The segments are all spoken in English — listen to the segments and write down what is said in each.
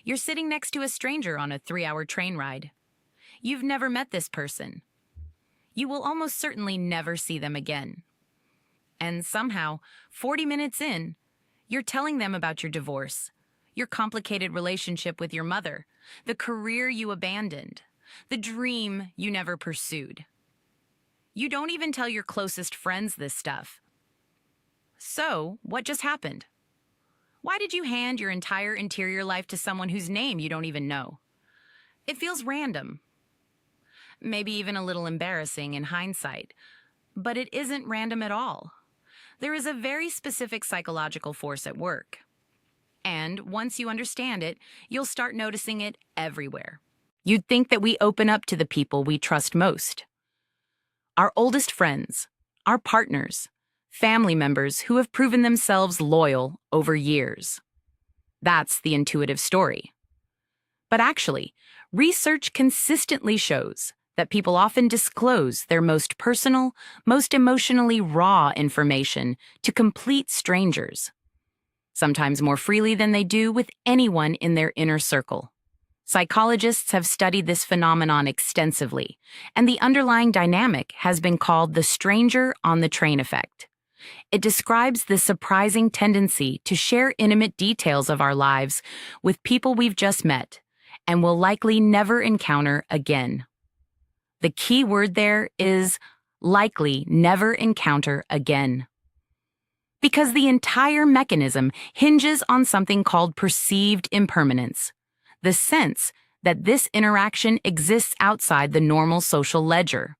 You're sitting next to a stranger on a 3-hour train ride. You've never met this person. You will almost certainly never see them again. And somehow, 40 minutes in, you're telling them about your divorce, your complicated relationship with your mother, the career you abandoned, the dream you never pursued. You don't even tell your closest friends this stuff. So, what just happened? Why did you hand your entire interior life to someone whose name you don't even know? It feels random. Maybe even a little embarrassing in hindsight. But it isn't random at all. There is a very specific psychological force at work. And once you understand it, you'll start noticing it everywhere. You'd think that we open up to the people we trust most. Our oldest friends, our partners, family members who have proven themselves loyal over years. That's the intuitive story. But actually, research consistently shows that people often disclose their most personal, most emotionally raw information to complete strangers, sometimes more freely than they do with anyone in their inner circle. Psychologists have studied this phenomenon extensively, and the underlying dynamic has been called the stranger on the train effect. It describes the surprising tendency to share intimate details of our lives with people we've just met and will likely never encounter again. The key word there is likely never encounter again. Because the entire mechanism hinges on something called perceived impermanence, the sense that this interaction exists outside the normal social ledger.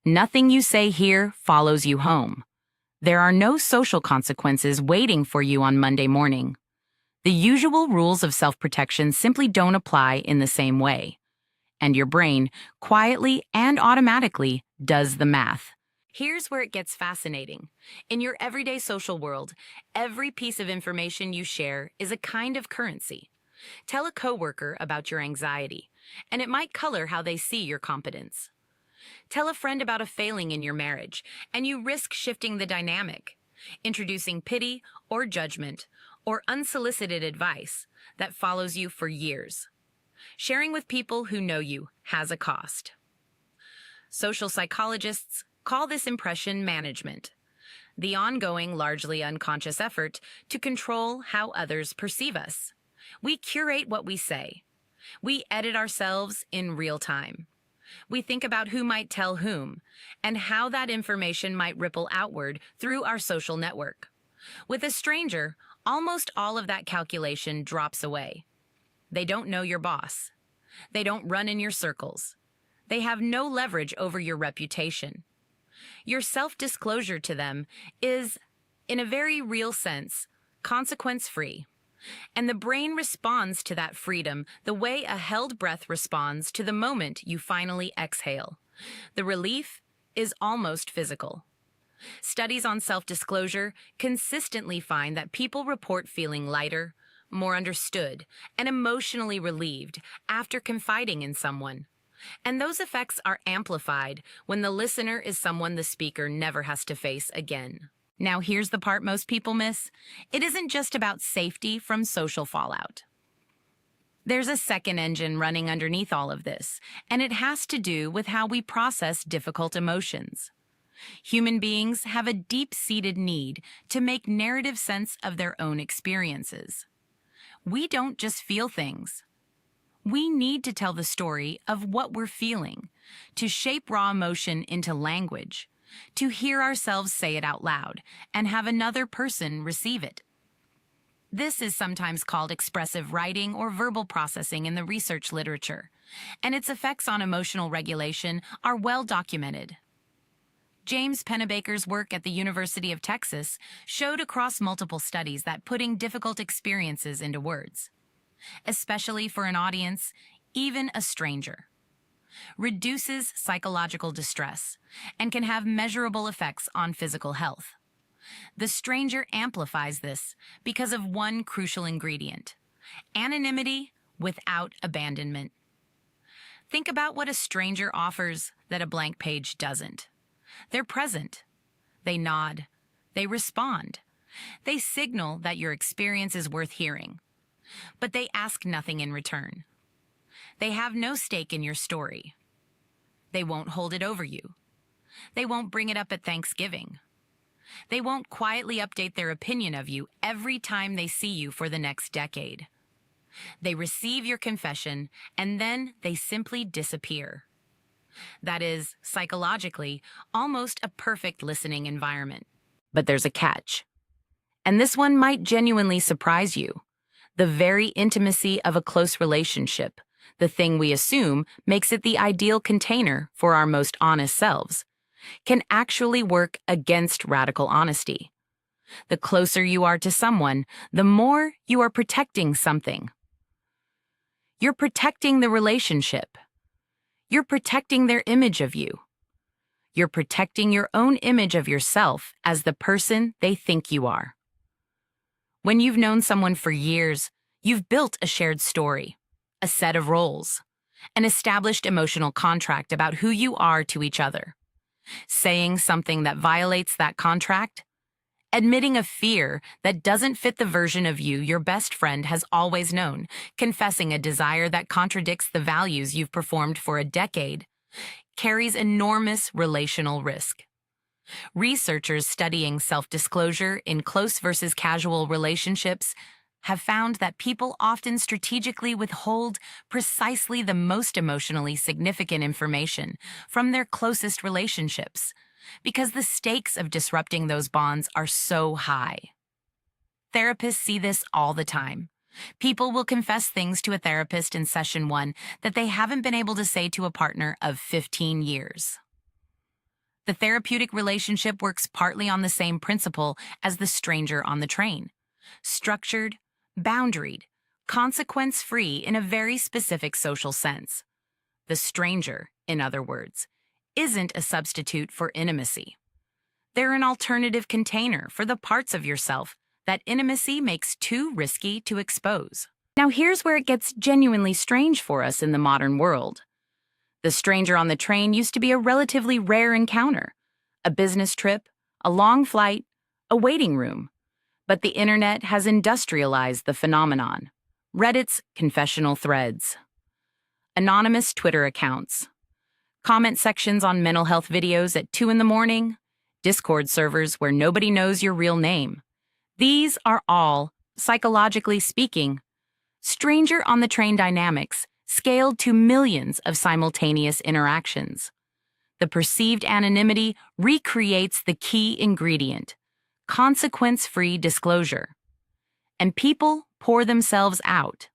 Nothing you say here follows you home. There are no social consequences waiting for you on Monday morning. The usual rules of self-protection simply don't apply in the same way. And your brain, quietly and automatically, does the math. Here's where it gets fascinating. In your everyday social world, every piece of information you share is a kind of currency. Tell a coworker about your anxiety, and it might color how they see your competence. Tell a friend about a failing in your marriage, and you risk shifting the dynamic, introducing pity or judgment or unsolicited advice that follows you for years. Sharing with people who know you has a cost. Social psychologists call this impression management, the ongoing, largely unconscious effort to control how others perceive us. We curate what we say. We edit ourselves in real time. We think about who might tell whom and how that information might ripple outward through our social network. With a stranger, almost all of that calculation drops away. They don't know your boss. They don't run in your circles. They have no leverage over your reputation. Your self-disclosure to them is, in a very real sense, consequence-free. And the brain responds to that freedom the way a held breath responds to the moment you finally exhale. The relief is almost physical. Studies on self-disclosure consistently find that people report feeling lighter, more understood, and emotionally relieved after confiding in someone. And those effects are amplified when the listener is someone the speaker never has to face again. Now, here's the part most people miss. It isn't just about safety from social fallout. There's a second engine running underneath all of this, and it has to do with how we process difficult emotions. Human beings have a deep-seated need to make narrative sense of their own experiences. We don't just feel things. We need to tell the story of what we're feeling, to shape raw emotion into language, to hear ourselves say it out loud and have another person receive it. This is sometimes called expressive writing or verbal processing in the research literature, and its effects on emotional regulation are well documented. James Pennebaker's work at the University of Texas showed across multiple studies that putting difficult experiences into words, especially for an audience, even a stranger, reduces psychological distress and can have measurable effects on physical health. The stranger amplifies this because of one crucial ingredient: anonymity without abandonment. Think about what a stranger offers that a blank page doesn't. They're present. They nod. They respond. They signal that your experience is worth hearing. but they ask nothing in return. They have no stake in your story. They won't hold it over you. They won't bring it up at Thanksgiving. They won't quietly update their opinion of you every time they see you for the next decade. They receive your confession, and then they simply disappear. That is, psychologically, almost a perfect listening environment. But there's a catch. And this one might genuinely surprise you. The very intimacy of a close relationship, the thing we assume makes it the ideal container for our most honest selves, can actually work against radical honesty. The closer you are to someone, the more you are protecting something. You're protecting the relationship. You're protecting their image of you. You're protecting your own image of yourself as the person they think you are. When you've known someone for years, you've built a shared story, a set of roles, an established emotional contract about who you are to each other. Saying something that violates that contract, admitting a fear that doesn't fit the version of you your best friend has always known, confessing a desire that contradicts the values you've performed for a decade, carries enormous relational risk. Researchers studying self-disclosure in close versus casual relationships have found that people often strategically withhold precisely the most emotionally significant information from their closest relationships, because the stakes of disrupting those bonds are so high. Therapists see this all the time. People will confess things to a therapist in session 1 that they haven't been able to say to a partner of 15 years. The therapeutic relationship works partly on the same principle as the stranger on the train: structured, boundaried, consequence-free in a very specific social sense. The stranger, in other words, isn't a substitute for intimacy. They're an alternative container for the parts of yourself that intimacy makes too risky to expose. Now here's where it gets genuinely strange for us in the modern world. The stranger on the train used to be a relatively rare encounter, a business trip, a long flight, a waiting room. But the internet has industrialized the phenomenon. Reddit's confessional threads, anonymous Twitter accounts, comment sections on mental health videos at 2 a.m, Discord servers where nobody knows your real name. These are all, psychologically speaking, stranger on the train dynamics scaled to millions of simultaneous interactions. The perceived anonymity recreates the key ingredient: consequence-free disclosure. And people pour themselves out,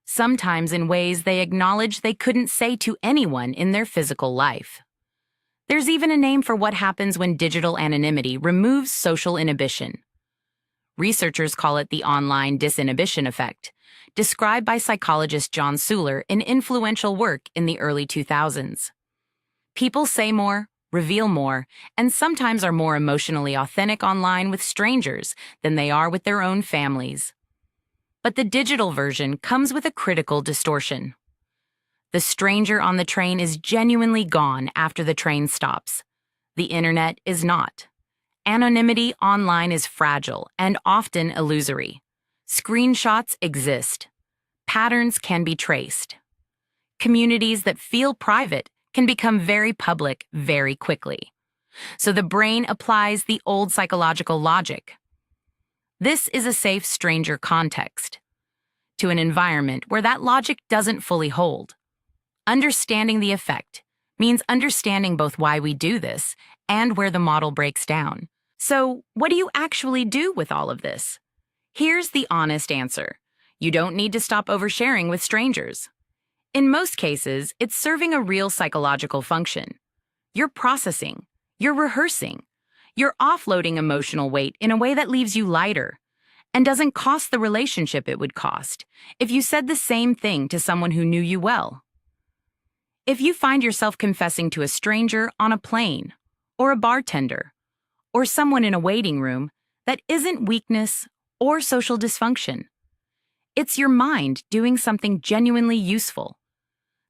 sometimes in ways they acknowledge they couldn't say to anyone in their physical life. There's even a name for what happens when digital anonymity removes social inhibition. Researchers call it the online disinhibition effect, described by psychologist John Suler in influential work in the early 2000s. People say more, reveal more, and sometimes are more emotionally authentic online with strangers than they are with their own families. But the digital version comes with a critical distortion. The stranger on the train is genuinely gone after the train stops. The internet is not. Anonymity online is fragile and often illusory. Screenshots exist. Patterns can be traced. Communities that feel private can become very public very quickly. So the brain applies the old psychological logic. This is a safe stranger context to an environment where that logic doesn't fully hold. Understanding the effect means understanding both why we do this and where the model breaks down. So, what do you actually do with all of this? Here's the honest answer. You don't need to stop oversharing with strangers. In most cases, it's serving a real psychological function. You're processing, you're rehearsing, you're offloading emotional weight in a way that leaves you lighter and doesn't cost the relationship it would cost if you said the same thing to someone who knew you well. If you find yourself confessing to a stranger on a plane, or a bartender, or someone in a waiting room, that isn't weakness or social dysfunction. It's your mind doing something genuinely useful.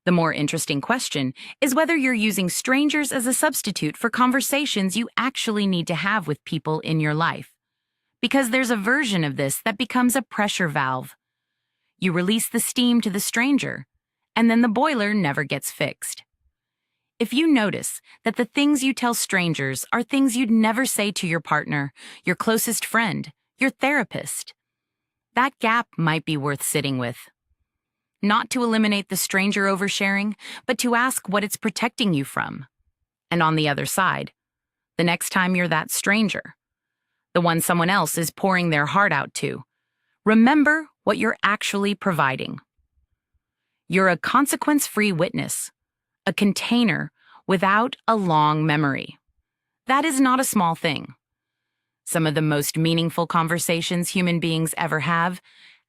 The more interesting question is whether you're using strangers as a substitute for conversations you actually need to have with people in your life. Because there's a version of this that becomes a pressure valve. You release the steam to the stranger, and then the boiler never gets fixed. If you notice that the things you tell strangers are things you'd never say to your partner, your closest friend, your therapist, that gap might be worth sitting with. Not to eliminate the stranger oversharing, but to ask what it's protecting you from. And on the other side, the next time you're that stranger, the one someone else is pouring their heart out to, remember what you're actually providing. You're a consequence-free witness, a container without a long memory. That is not a small thing. Some of the most meaningful conversations human beings ever have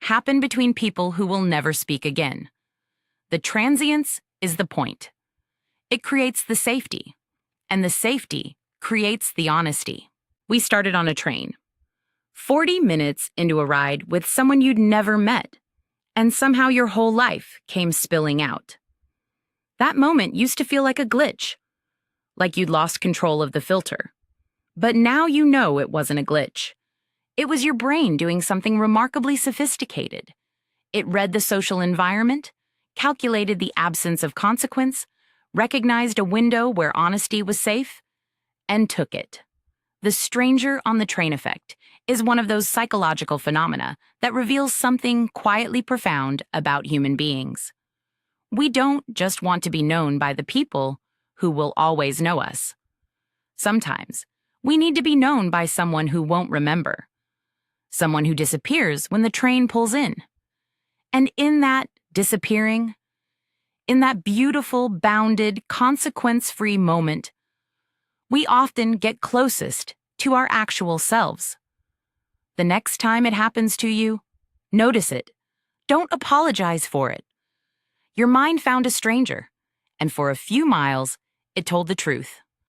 happen between people who will never speak again. The transience is the point. It creates the safety, and the safety creates the honesty. We started on a train. 40 minutes into a ride with someone you'd never met, and somehow your whole life came spilling out. That moment used to feel like a glitch, like you'd lost control of the filter. But now you know it wasn't a glitch. It was your brain doing something remarkably sophisticated. It read the social environment, calculated the absence of consequence, recognized a window where honesty was safe, and took it. The stranger on the train effect is one of those psychological phenomena that reveals something quietly profound about human beings. We don't just want to be known by the people who will always know us. Sometimes, we need to be known by someone who won't remember, someone who disappears when the train pulls in. And in that disappearing, in that beautiful, bounded, consequence-free moment, we often get closest to our actual selves. The next time it happens to you, notice it. Don't apologize for it. Your mind found a stranger, and for a few miles, it told the truth.